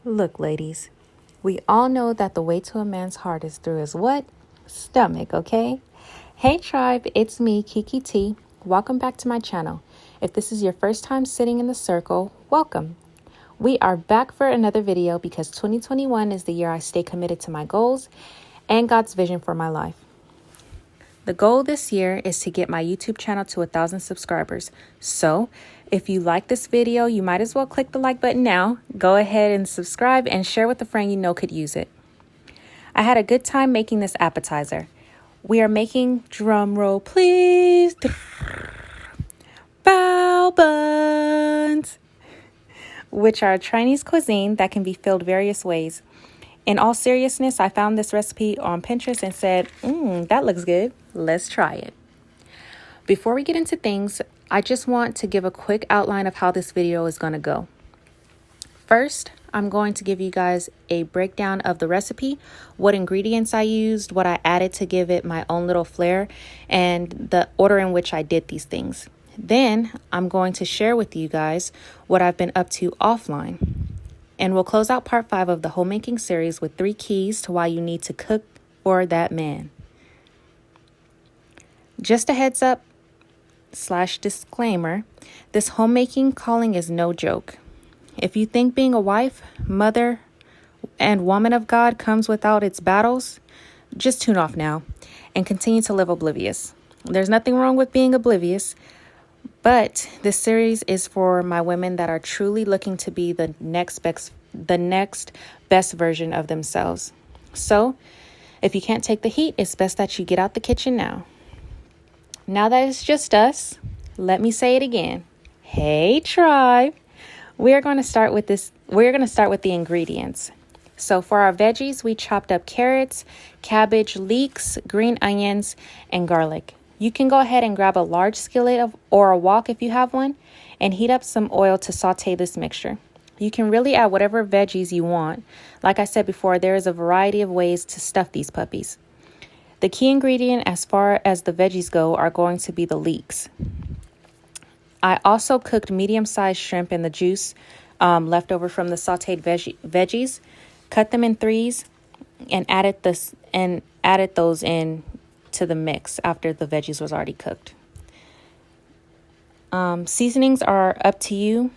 Look, ladies, we all know that the way to a man's heart is through his what? Stomach, okay? Hey tribe, it's me, Kiki T. Welcome back to my channel. If this is your first time sitting in the circle, welcome. We are back for another video because 2021 is the year I stay committed to my goals and God's vision for my life. The goal this year is to get my YouTube channel to 1,000 subscribers. So if you like this video, you might as well click the like button now. Go ahead and subscribe and share with a friend you know could use it. I had a good time making this appetizer. We are making, drum roll please, Bao Buns, which are a Chinese cuisine that can be filled various ways. In all seriousness, I found this recipe on Pinterest and said, that looks good. Let's try it. Before we get into things, I just want to give a quick outline of how this video is going to go. First, I'm going to give you guys a breakdown of the recipe, what ingredients I used, what I added to give it my own little flair, and the order in which I did these things. Then I'm going to share with you guys what I've been up to offline. And we'll close out part 5 of the homemaking series with 3 keys to why you need to cook for that man. Just a heads up / disclaimer, this homemaking calling is no joke. If you think being a wife, mother, and woman of God comes without its battles, just tune off now and continue to live oblivious. There's nothing wrong with being oblivious, but this series is for my women that are truly looking to be the next best version of themselves. So, if you can't take the heat, it's best that you get out the kitchen now. Now that it's just us, let me say it again. Hey tribe. We're going to start with the ingredients. So for our veggies, we chopped up carrots, cabbage, leeks, green onions, and garlic. You can go ahead and grab a large skillet or a wok if you have one and heat up some oil to saute this mixture. You can really add whatever veggies you want. Like I said before, there is a variety of ways to stuff these puppies. The key ingredient as far as the veggies go are going to be the leeks. I also cooked medium-sized shrimp in the juice left over from the sauteed veggies, cut them in threes, and added those in to the mix after the veggies was already cooked. Seasonings are up to you.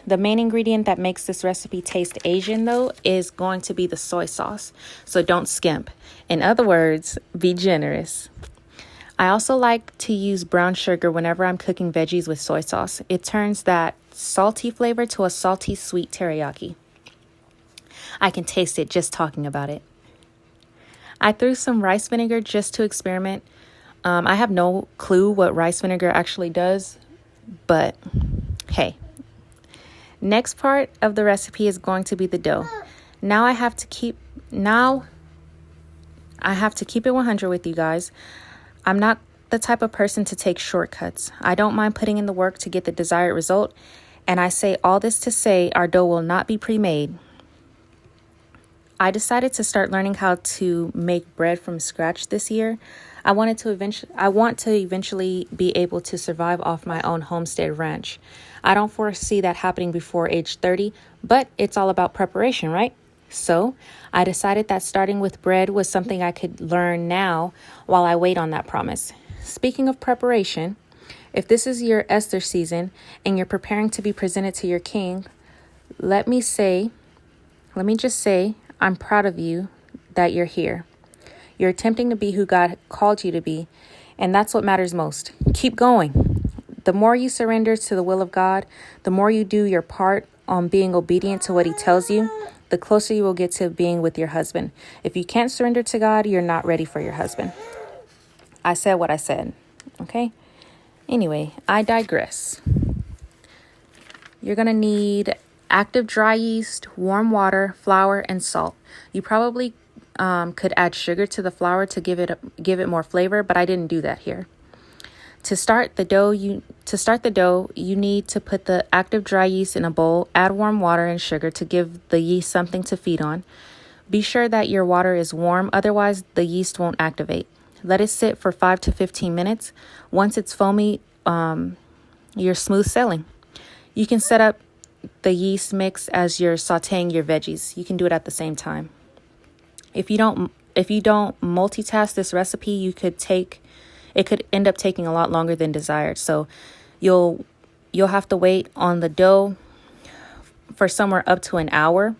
The main ingredient that makes this recipe taste Asian, though, is going to be the soy sauce. So don't skimp. In other words, be generous. I also like to use brown sugar whenever I'm cooking veggies with soy sauce. It turns that salty flavor to a salty, sweet teriyaki. I can taste it just talking about it. I threw some rice vinegar just to experiment. I have no clue what rice vinegar actually does, but hey. Next part of the recipe is going to be the dough. Now I have to keep it 100 with you guys. I'm not the type of person to take shortcuts. I don't mind putting in the work to get the desired result, and I say all this to say our dough will not be pre-made. I decided to start learning how to make bread from scratch this year. I want to eventually be able to survive off my own homestead ranch. I don't foresee that happening before age 30, but it's all about preparation, right? So I decided that starting with bread was something I could learn now while I wait on that promise. Speaking of preparation, if this is your Esther season and you're preparing to be presented to your king, let me just say, I'm proud of you that you're here. You're attempting to be who God called you to be, and that's what matters most. Keep going. The more you surrender to the will of God, the more you do your part on being obedient to what He tells you, the closer you will get to being with your husband. If you can't surrender to God, you're not ready for your husband. I said what I said, okay? Anyway, I digress. You're going to need active dry yeast, warm water, flour, and salt. You probably could add sugar to the flour to give it more flavor, but I didn't do that here. To start the dough, you need to put the active dry yeast in a bowl, add warm water and sugar to give the yeast something to feed on. Be sure that your water is warm, otherwise the yeast won't activate. Let it sit for 5 to 15 minutes. Once it's foamy, you're smooth sailing. You can set up the yeast mix as you're sauteing your veggies. You can do it at the same time. If you don't multitask this recipe, it could end up taking a lot longer than desired. So you'll have to wait on the dough for somewhere up to an hour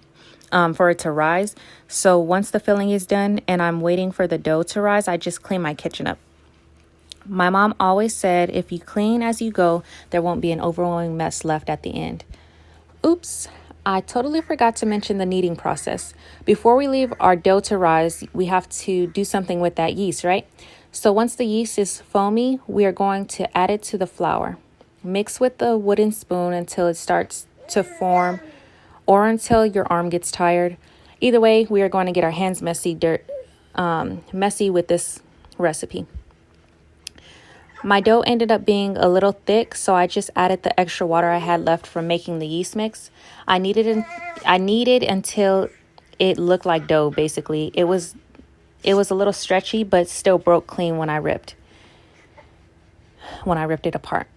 for it to rise. So once the filling is done and I'm waiting for the dough to rise, I just clean my kitchen up. My mom always said, if you clean as you go, there won't be an overwhelming mess left at the end. Oops, I totally forgot to mention the kneading process. Before we leave our dough to rise, we have to do something with that yeast, right? So once the yeast is foamy, we are going to add it to the flour. Mix with the wooden spoon until it starts to form or until your arm gets tired. Either way, we are going to get our hands messy with this recipe. My dough ended up being a little thick, so I just added the extra water I had left from making the yeast mix. I kneaded until it looked like dough, basically. It was a little stretchy, but still broke clean when I ripped it apart.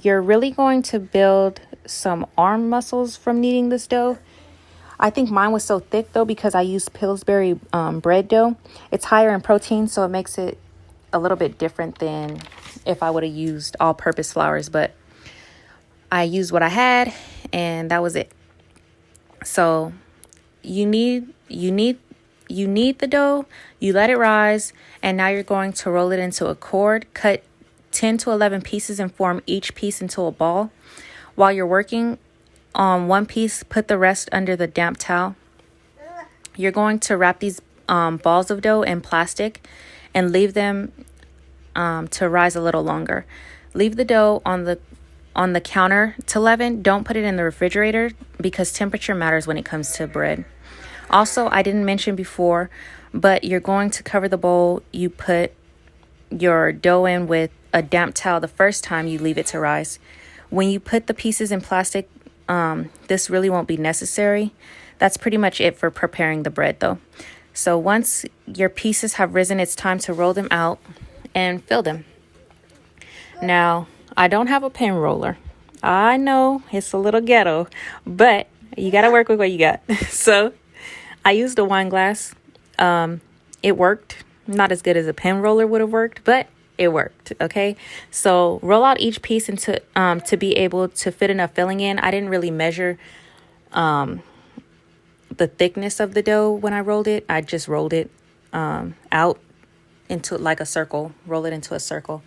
You're really going to build some arm muscles from kneading this dough. I think mine was so thick though because I used Pillsbury bread dough. It's higher in protein, so it makes it a little bit different than if I would have used all-purpose flours. But I used what I had, and that was it. So you knead the dough, you let it rise, and now you're going to roll it into a cord. Cut 10 to 11 pieces and form each piece into a ball. While you're working on one piece, put the rest under the damp towel. You're going to wrap these balls of dough in plastic and leave them to rise a little longer. Leave the dough on the counter to leaven. Don't put it in the refrigerator because temperature matters when it comes to bread. Also, I didn't mention before, but you're going to cover the bowl you put your dough in with a damp towel the first time you leave it to rise. When you put the pieces in plastic, this really won't be necessary. That's pretty much it for preparing the bread though. So once your pieces have risen, it's time to roll them out and fill them. Now, I don't have a pen roller. I know it's a little ghetto, but you got to work with what you got. So I used a wine glass. It worked. Not as good as a pen roller would have worked, but it worked. Okay. So roll out each piece into to be able to fit enough filling in. I didn't really measure the thickness of the dough when I rolled it. I just rolled it out into like a circle, roll it into a circle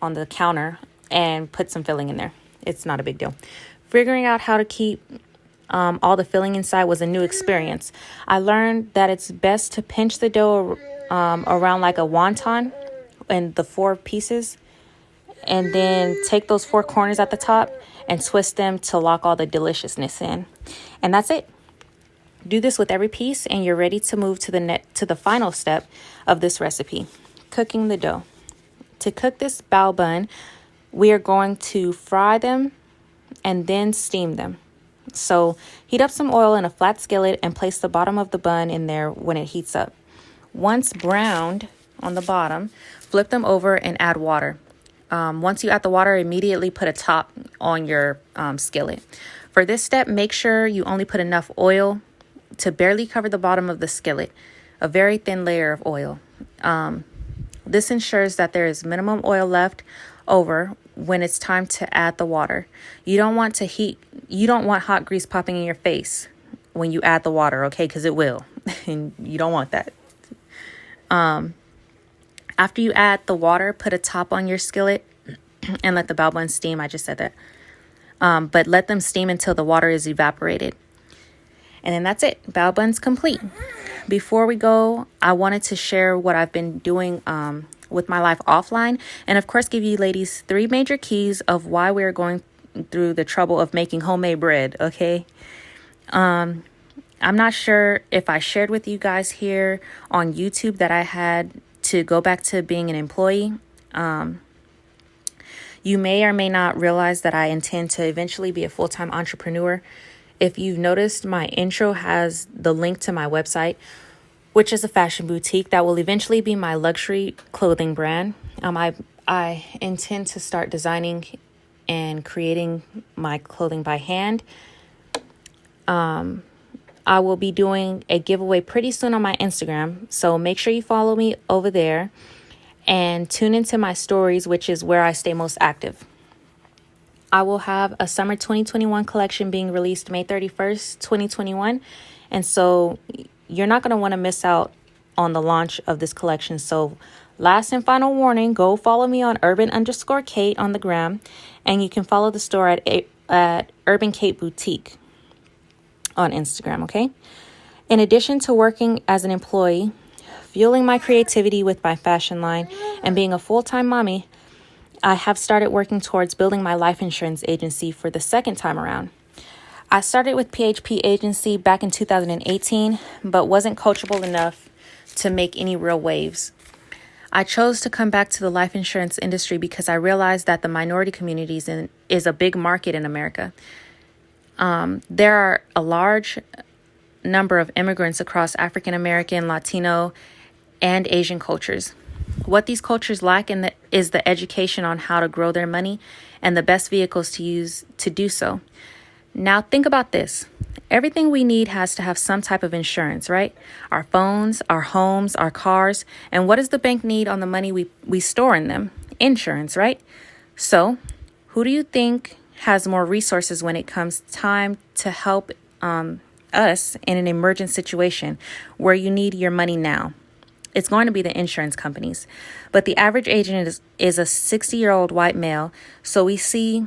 on the counter and put some filling in there. It's not a big deal. Figuring out how to keep all the filling inside was a new experience. I learned that it's best to pinch the dough around like a wonton and the 4 pieces, and then take those 4 corners at the top and twist them to lock all the deliciousness in. And that's it. Do this with every piece and you're ready to move to the final step of this recipe, cooking the dough. To cook this bao bun, we are going to fry them and then steam them. So heat up some oil in a flat skillet and place the bottom of the bun in there when it heats up. Once browned on the bottom, flip them over and add water. Once you add the water, immediately put a top on your skillet. For this step, make sure you only put enough oil to barely cover the bottom of the skillet, a very thin layer of oil. This ensures that there is minimum oil left over when it's time to add the water. You don't want hot grease popping in your face when you add the water, okay? Because it will, and you don't want that. After you add the water, put a top on your skillet and let the bao bun steam. I just said that. But let them steam until the water is evaporated. And then that's it. Bao bun's complete. Before we go, I wanted to share what I've been doing with my life offline. And of course, give you ladies 3 major keys of why we're going through the trouble of making homemade bread, okay? I'm not sure if I shared with you guys here on YouTube that I had to go back to being an employee. You may or may not realize that I intend to eventually be a full-time entrepreneur. If you've noticed, my intro has the link to my website, which is a fashion boutique that will eventually be my luxury clothing brand. I intend to start designing and creating my clothing by hand. I will be doing a giveaway pretty soon on my Instagram, so make sure you follow me over there and tune into my stories, which is where I stay most active. I will have a summer 2021 collection being released May 31st, 2021. And so you're not going to want to miss out on the launch of this collection. So last and final warning, go follow me on urban_Kate on the gram. And you can follow the store at Urban Kate Boutique on Instagram, okay? In addition to working as an employee, fueling my creativity with my fashion line, and being a full-time mommy, I have started working towards building my life insurance agency for the second time around. I started with PHP Agency back in 2018, but wasn't coachable enough to make any real waves. I chose to come back to the life insurance industry because I realized that the minority communities is a big market in America. There are a large number of immigrants across African American, Latino, and Asian cultures. What these cultures lack is the education on how to grow their money and the best vehicles to use to do so. Now think about this. Everything we need has to have some type of insurance, right? Our phones, our homes, our cars. And what does the bank need on the money we store in them? Insurance, right? So who do you think has more resources when it comes time to help us in an emergent situation where you need your money now? It's going to be the insurance companies. But the average agent is a 60-year-old white male. So we see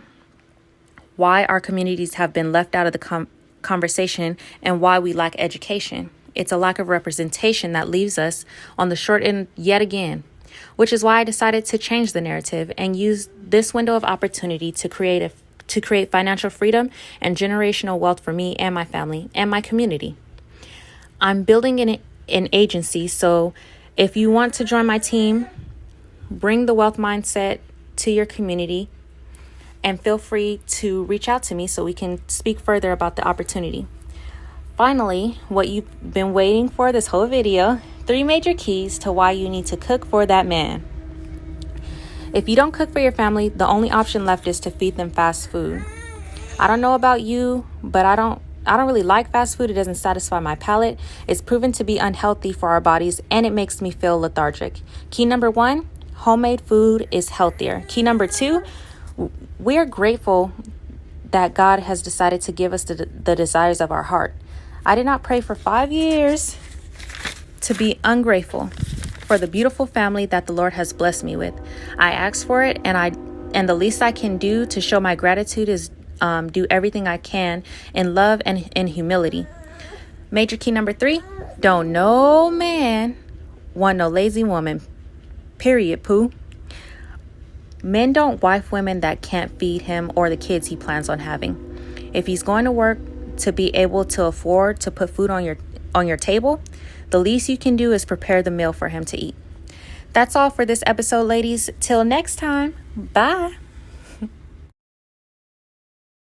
why our communities have been left out of the conversation and why we lack education. It's a lack of representation that leaves us on the short end yet again, which is why I decided to change the narrative and use this window of opportunity to create financial freedom and generational wealth for me and my family and my community. I'm building an agency, so if you want to join my team, bring the wealth mindset to your community and feel free to reach out to me so we can speak further about the opportunity. Finally, what you've been waiting for this whole video, 3 major keys to why you need to cook for that man. If you don't cook for your family, the only option left is to feed them fast food. I don't know about you, but I don't really like fast food. It doesn't satisfy my palate. It's proven to be unhealthy for our bodies, and it makes me feel lethargic. Key number 1, homemade food is healthier. Key number 2, we are grateful that God has decided to give us the desires of our heart. I did not pray for 5 years to be ungrateful for the beautiful family that the Lord has blessed me with. I asked for it, and the least I can do to show my gratitude is do everything I can in love and in humility. Major key number 3, don't no man want no lazy woman. Period, poo. Men don't wife women that can't feed him or the kids he plans on having. If he's going to work to be able to afford to put food on your table, the least you can do is prepare the meal for him to eat. That's all for this episode, ladies. Till next time. Bye.